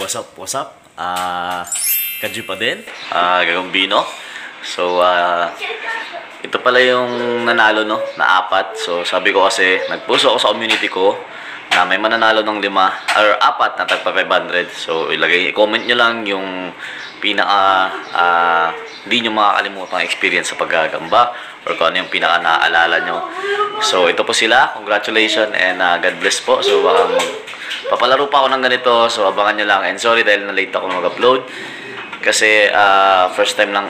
what's up, what's up? Kadju pa din, Gagambino. So, ito pala yung nanalo, no, na 4. So, sabi ko kasi, nag-post ako sa community ko na may mananalo ng 5 or 4 na tagpa 500. So, comment nyo lang yung pinaka, hindi nyo makakalimutan experience sa paggagamba or kung ano yung pinaka naaalala nyo. So, ito po sila. Congratulations and God bless po. So, papalaro pa ako ng ganito. So, abangan nyo lang. And sorry dahil na-late ako mag-upload. Kasi, first time lang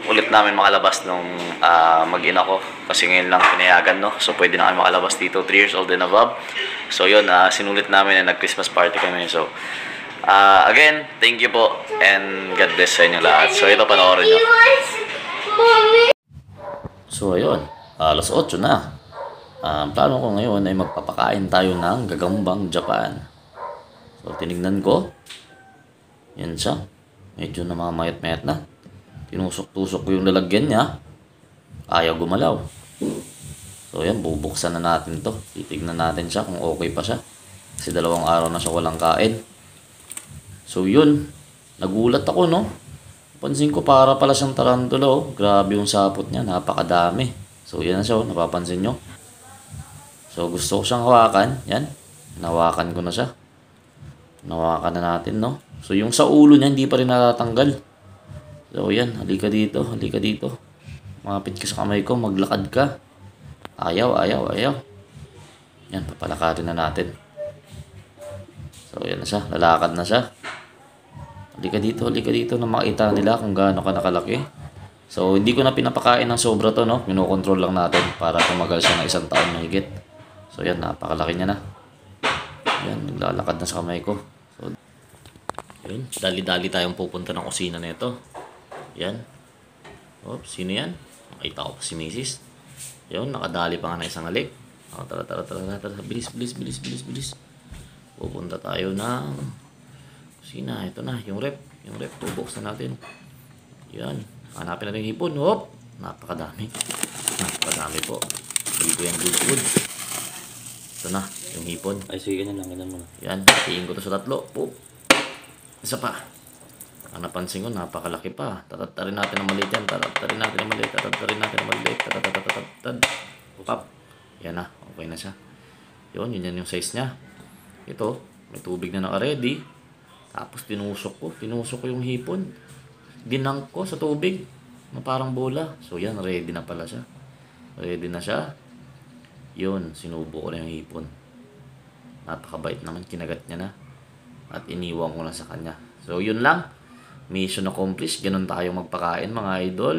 ulit namin makalabas nung mag-ina ko. Kasi ngayon lang pinayagan, no? So, pwede na kami makalabas dito. 3 years old and above. So, yun. Sinulit namin na nag-Christmas party kami. So, again, thank you po. And God bless sa inyo lahat. So, ito, panoorin nyo. So, ayun. Alas 8 na. Plano ko ngayon ay magpapakain tayo ng gagambang Japan. So, tinignan ko. Yan siya. Medyo namamayat-mayat na. Tinusok-tusok ko yung lalagyan niya. Ayaw gumalaw. So, yan. Bubuksan na natin to. Titignan natin siya kung okay pa siya. Kasi 2 araw na siya walang kain. So, yun. Nagulat ako, no? Pansin ko para pala siyang tarantula, oh. Grabe yung sapot niya. Napakadami. So, yan na siya, oh. Napapansin nyo. So, gusto ko siyang hawakan. Yan. Nahawakan ko na siya. Nahawakan na natin, no? So, yung sa ulo niya, hindi pa rin natatanggal. So, yan. Halika dito. Halika dito. Mapit ka sa kamay ko. Maglakad ka. Ayaw, ayaw, ayaw. Yan. Papalakarin na natin. So, yan na siya. Lalakad na siya. Halika dito na makita nila kung gaano ka nakalaki. So, hindi ko na pinapakain ng sobra to, no? Minokontrol lang natin para tumagal siya ng 1 taon mahigit. So, yan, napakalaki niya na. Yan, naglalakad na sa kamay ko. So, yun, dali-dali tayong pupunta ng kusina nito. Yan. Oh, sino yan? Makita ko pa si Mrs. Yun, nakadali pa nga na isang halik. Oh, tara. Bilis. Pupunta tayo ng kusina. Ito na, yung rep. Yung rep, tubox na natin. Yan. Hanapin natin yung hipon. Hop! Napakadami. Napakadami po. Bili ko yung good. Ito na, yung hipon. Ay, sige, ganyan mo na. Yan, tiin ko to sa 3. Poop! Isa pa. Ang napansin ko, napakalaki pa. Tatatarin natin ang maliit yan. Tatatarin natin ang maliit. Pop! Yan na, okay na siya. Yun yung size niya. Ito, may tubig na naka-ready. Tapos tinusok ko yung hipon. Dinang ko sa tubig na parang bola. So yan, ready na pala siya. Ready na siya. Yun, sinubo ko na yung hipon. Napakabait naman, kinagat niya na. At iniwan ko na sa kanya. So yun lang. Mission accomplished. Ganun tayo magpakain mga idol.